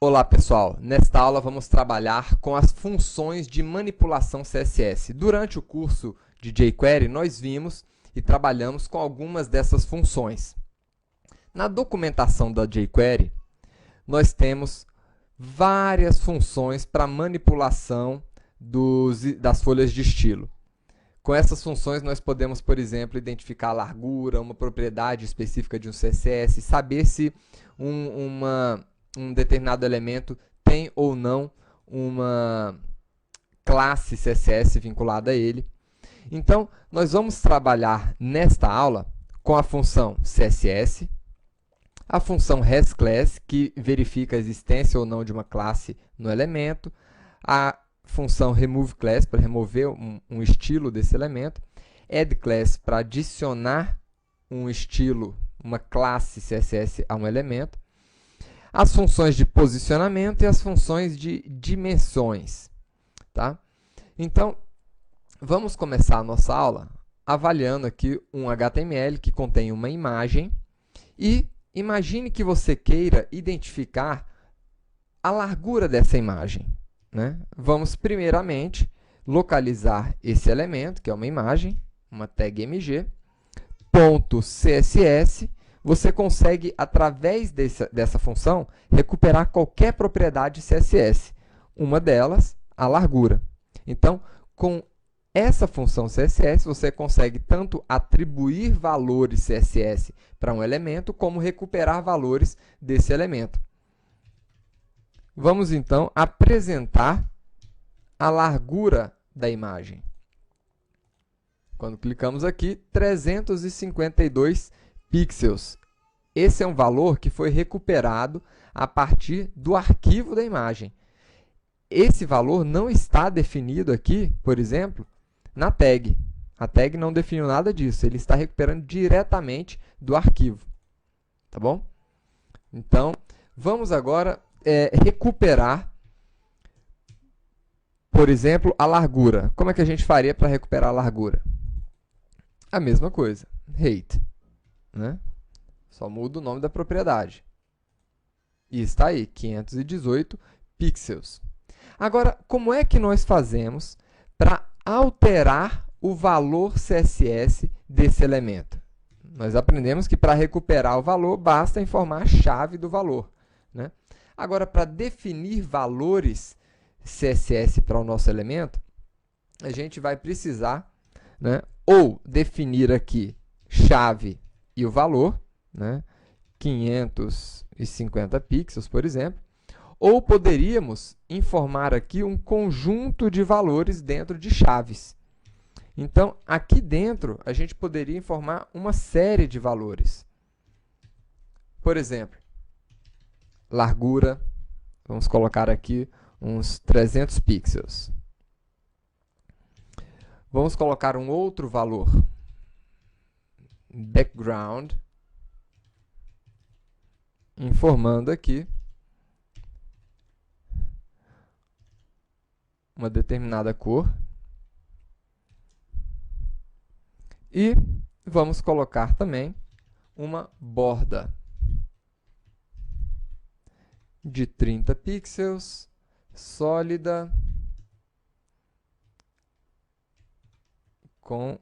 Olá pessoal, nesta aula vamos trabalhar com as funções de manipulação CSS. Durante o curso de jQuery nós vimos e trabalhamos com algumas dessas funções. Na documentação da jQuery nós temos várias funções para manipulação das folhas de estilo. Com essas funções nós podemos, por exemplo, identificar a largura, uma propriedade específica de um CSS, saber se um determinado elemento tem ou não uma classe CSS vinculada a ele. Então, nós vamos trabalhar nesta aula com a função CSS, a função hasClass, que verifica a existência ou não de uma classe no elemento, a função removeClass, para remover um estilo desse elemento, addClass, para adicionar um estilo, uma classe CSS a um elemento, as funções de posicionamento e as funções de dimensões. Tá? Então, vamos começar a nossa aula avaliando aqui um HTML que contém uma imagem e imagine que você queira identificar a largura dessa imagem. Né? Vamos, primeiramente, localizar esse elemento, que é uma imagem, uma tag mg, .css. Você consegue, através dessa função, recuperar qualquer propriedade CSS. Uma delas, a largura. Então, com essa função CSS, você consegue tanto atribuir valores CSS para um elemento, como recuperar valores desse elemento. Vamos, então, apresentar a largura da imagem. Quando clicamos aqui, 352 pixels. Esse é um valor que foi recuperado a partir do arquivo da imagem. Esse valor não está definido aqui, por exemplo, na tag. A tag não definiu nada disso, ele está recuperando diretamente do arquivo. Tá bom? Então, vamos agora recuperar, por exemplo, a largura. Como é que a gente faria para recuperar a largura? A mesma coisa, height. Né? Só muda o nome da propriedade. E está aí, 518 pixels. Agora, como é que nós fazemos para alterar o valor CSS desse elemento? Nós aprendemos que para recuperar o valor, basta informar a chave do valor. Né? Agora, para definir valores CSS para o nosso elemento, a gente vai precisar, né, ou definir aqui chave e o valor, né, 550 pixels, por exemplo, ou poderíamos informar aqui um conjunto de valores dentro de chaves. Então, aqui dentro, a gente poderia informar uma série de valores. Por exemplo, largura, vamos colocar aqui uns 300 pixels. Vamos colocar um outro valor, background, informando aqui uma determinada cor. E vamos colocar também uma borda de 30 pixels, sólida, com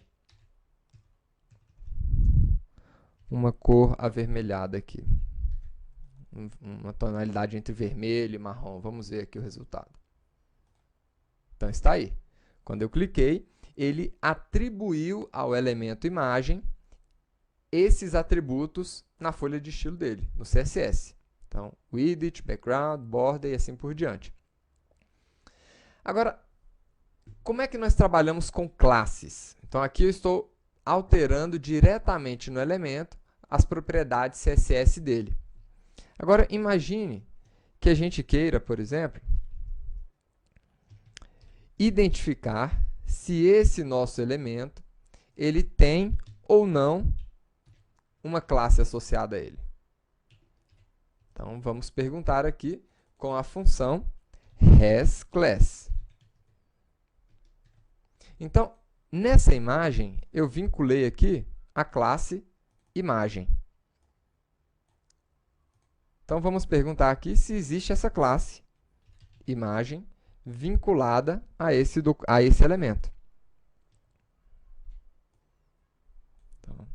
uma cor avermelhada aqui. Uma tonalidade entre vermelho e marrom. Vamos ver aqui o resultado. Então, está aí. Quando eu cliquei, ele atribuiu ao elemento imagem esses atributos na folha de estilo dele, no CSS. Então, width, background, border e assim por diante. Agora, como é que nós trabalhamos com classes? Então, aqui eu estou alterando diretamente no elemento as propriedades CSS dele. Agora, imagine que a gente queira, por exemplo, identificar se esse nosso elemento ele tem ou não uma classe associada a ele. Então, vamos perguntar aqui com a função hasClass. Então, nessa imagem, eu vinculei aqui a classe imagem. Então, vamos perguntar aqui se existe essa classe, imagem, vinculada a esse elemento. Então,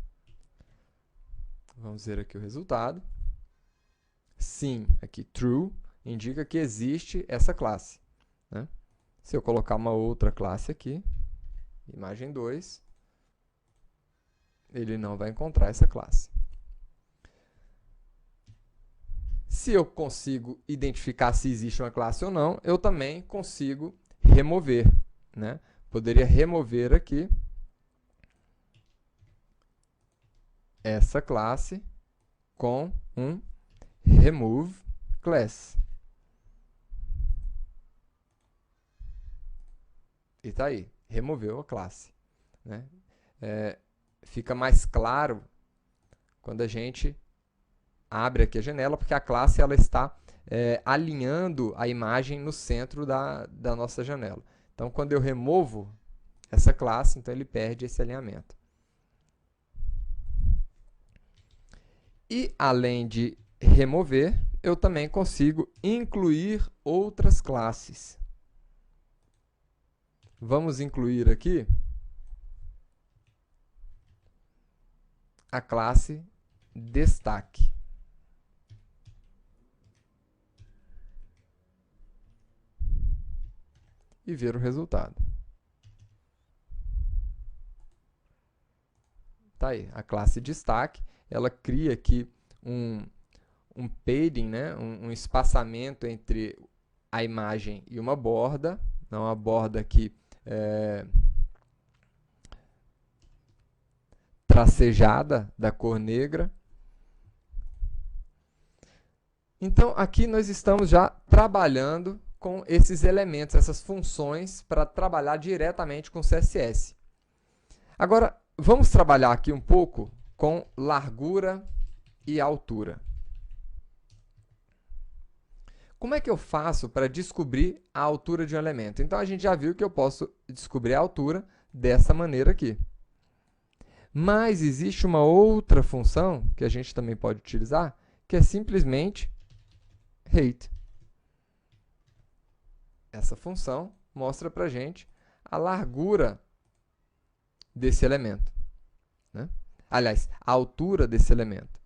vamos ver aqui o resultado. Sim, aqui true, indica que existe essa classe, né? Se eu colocar uma outra classe aqui, imagem 2, ele não vai encontrar essa classe. Se eu consigo identificar se existe uma classe ou não, eu também consigo remover, né? Poderia remover aqui essa classe com um remove class. E está aí, removeu a classe, né? Fica mais claro quando a gente abre aqui a janela, porque a classe ela está alinhando a imagem no centro da nossa janela. Então, quando eu removo essa classe, então ele perde esse alinhamento. E, além de remover, eu também consigo incluir outras classes. Vamos incluir aqui a classe destaque. E ver o resultado. Tá aí, a classe destaque, ela cria aqui um padding, né? um espaçamento entre a imagem e uma borda, não uma borda aqui tracejada da cor negra. Então, aqui nós estamos já trabalhando com esses elementos, essas funções, para trabalhar diretamente com CSS. Agora, vamos trabalhar aqui um pouco com largura e altura. Como é que eu faço para descobrir a altura de um elemento? Então, a gente já viu que eu posso descobrir a altura dessa maneira aqui. Mas existe uma outra função que a gente também pode utilizar, que é simplesmente height. Essa função mostra para a gente a largura desse elemento, né? Aliás, a altura desse elemento.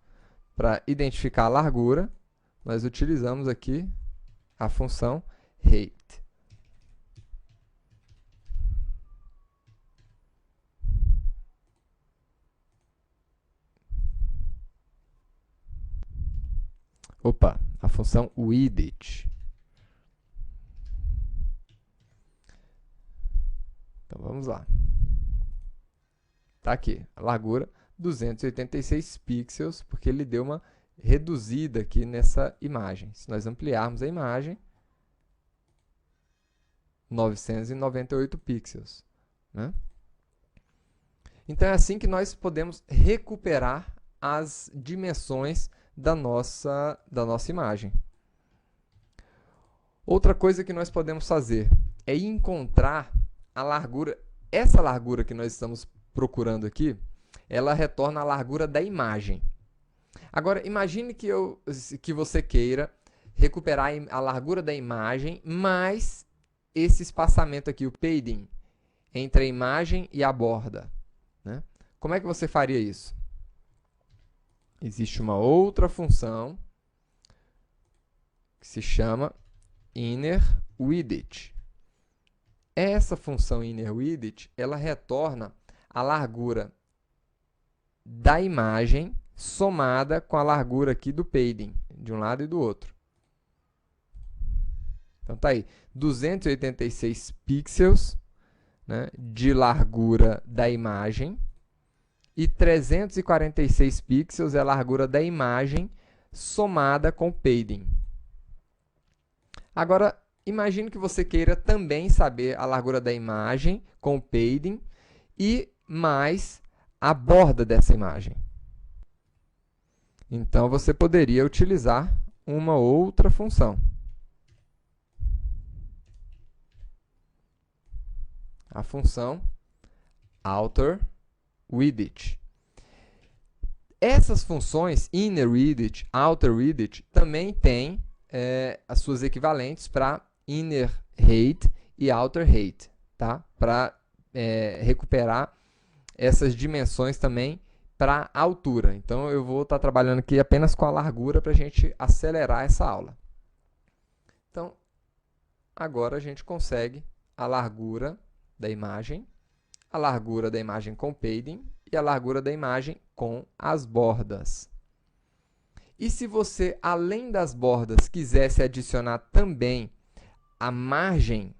Para identificar a largura, nós utilizamos aqui a função height. Opa, a função width. Então, vamos lá. Está aqui, a largura 286 pixels, porque ele deu uma reduzida aqui nessa imagem. Se nós ampliarmos a imagem, 998 pixels, né? Então, é assim que nós podemos recuperar as dimensões da nossa imagem. Outra coisa que nós podemos fazer é encontrar a largura. Essa largura que nós estamos procurando aqui, ela retorna a largura da imagem. Agora, imagine que você queira recuperar a largura da imagem, mais esse espaçamento aqui, o padding, entre a imagem e a borda, né? Como é que você faria isso? Existe uma outra função que se chama innerWidth. Essa função innerWidth, ela retorna a largura da imagem somada com a largura aqui do padding, de um lado e do outro. Então, tá aí, 286 pixels, né, de largura da imagem e 346 pixels é a largura da imagem somada com o padding. Agora, imagine que você queira também saber a largura da imagem com o padding e mais a borda dessa imagem. Então, você poderia utilizar uma outra função. A função outerWidth. Essas funções, inner readit, outer readit, também têm as suas equivalentes para inner height e outer height, tá? Para recuperar essas dimensões também para a altura. Então, eu vou estar trabalhando aqui apenas com a largura para a gente acelerar essa aula. Então, agora a gente consegue a largura da imagem com padding e a largura da imagem com as bordas. E se você, além das bordas, quisesse adicionar também a margem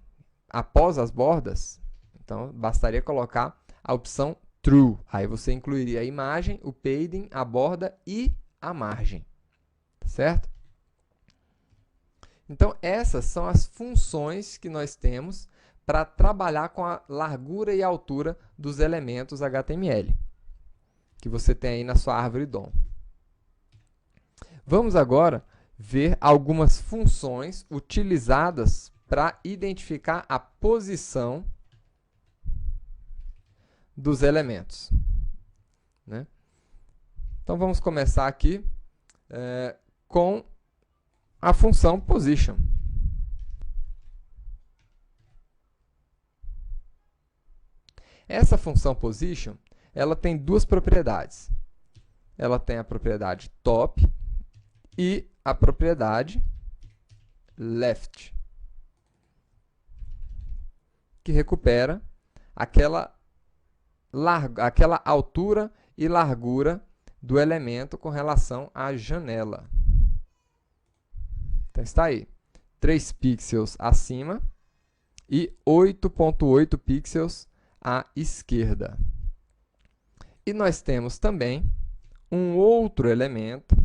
após as bordas, então bastaria colocar a opção True. Aí você incluiria a imagem, o padding, a borda e a margem. Certo? Então, essas são as funções que nós temos para trabalhar com a largura e altura dos elementos HTML, que você tem aí na sua árvore DOM. Vamos agora ver algumas funções utilizadas para identificar a posição dos elementos, né? Então, vamos começar aqui com a função position. Essa função position, ela tem duas propriedades. Ela tem a propriedade top e a propriedade left, que recupera aquela altura e largura do elemento com relação à janela. Então, está aí, 3 pixels acima e 8,8 pixels à esquerda. E nós temos também um outro elemento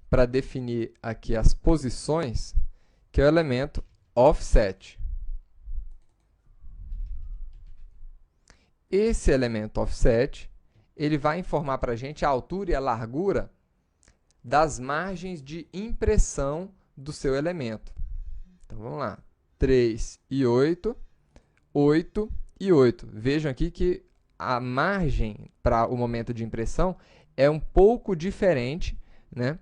para definir aqui as posições, que é o elemento offset. Esse elemento offset, ele vai informar para a gente a altura e a largura das margens de impressão do seu elemento. Então, vamos lá. 3 e 8, 8 e 8. Vejam aqui que a margem para o momento de impressão é um pouco diferente, né?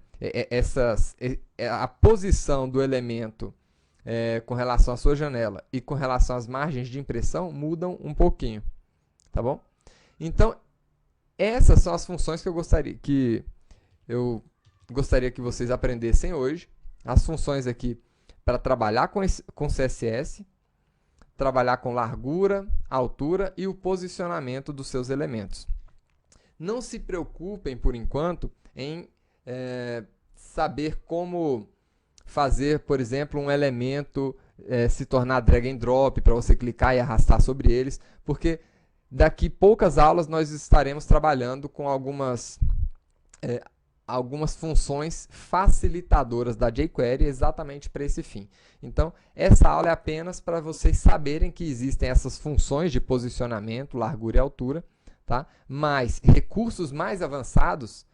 A posição do elemento com relação à sua janela e com relação às margens de impressão mudam um pouquinho. Tá bom? Então, essas são as funções que eu gostaria que vocês aprendessem hoje. As funções aqui para trabalhar com CSS, trabalhar com largura, altura e o posicionamento dos seus elementos. Não se preocupem, por enquanto, em saber como fazer, por exemplo, um elemento se tornar drag and drop para você clicar e arrastar sobre eles, porque daqui poucas aulas nós estaremos trabalhando com algumas funções facilitadoras da jQuery exatamente para esse fim. Então, essa aula é apenas para vocês saberem que existem essas funções de posicionamento, largura e altura, tá? Mas recursos mais avançados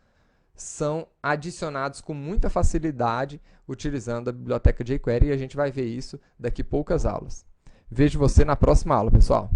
são adicionados com muita facilidade utilizando a biblioteca jQuery e a gente vai ver isso daqui poucas aulas. Vejo você na próxima aula, pessoal!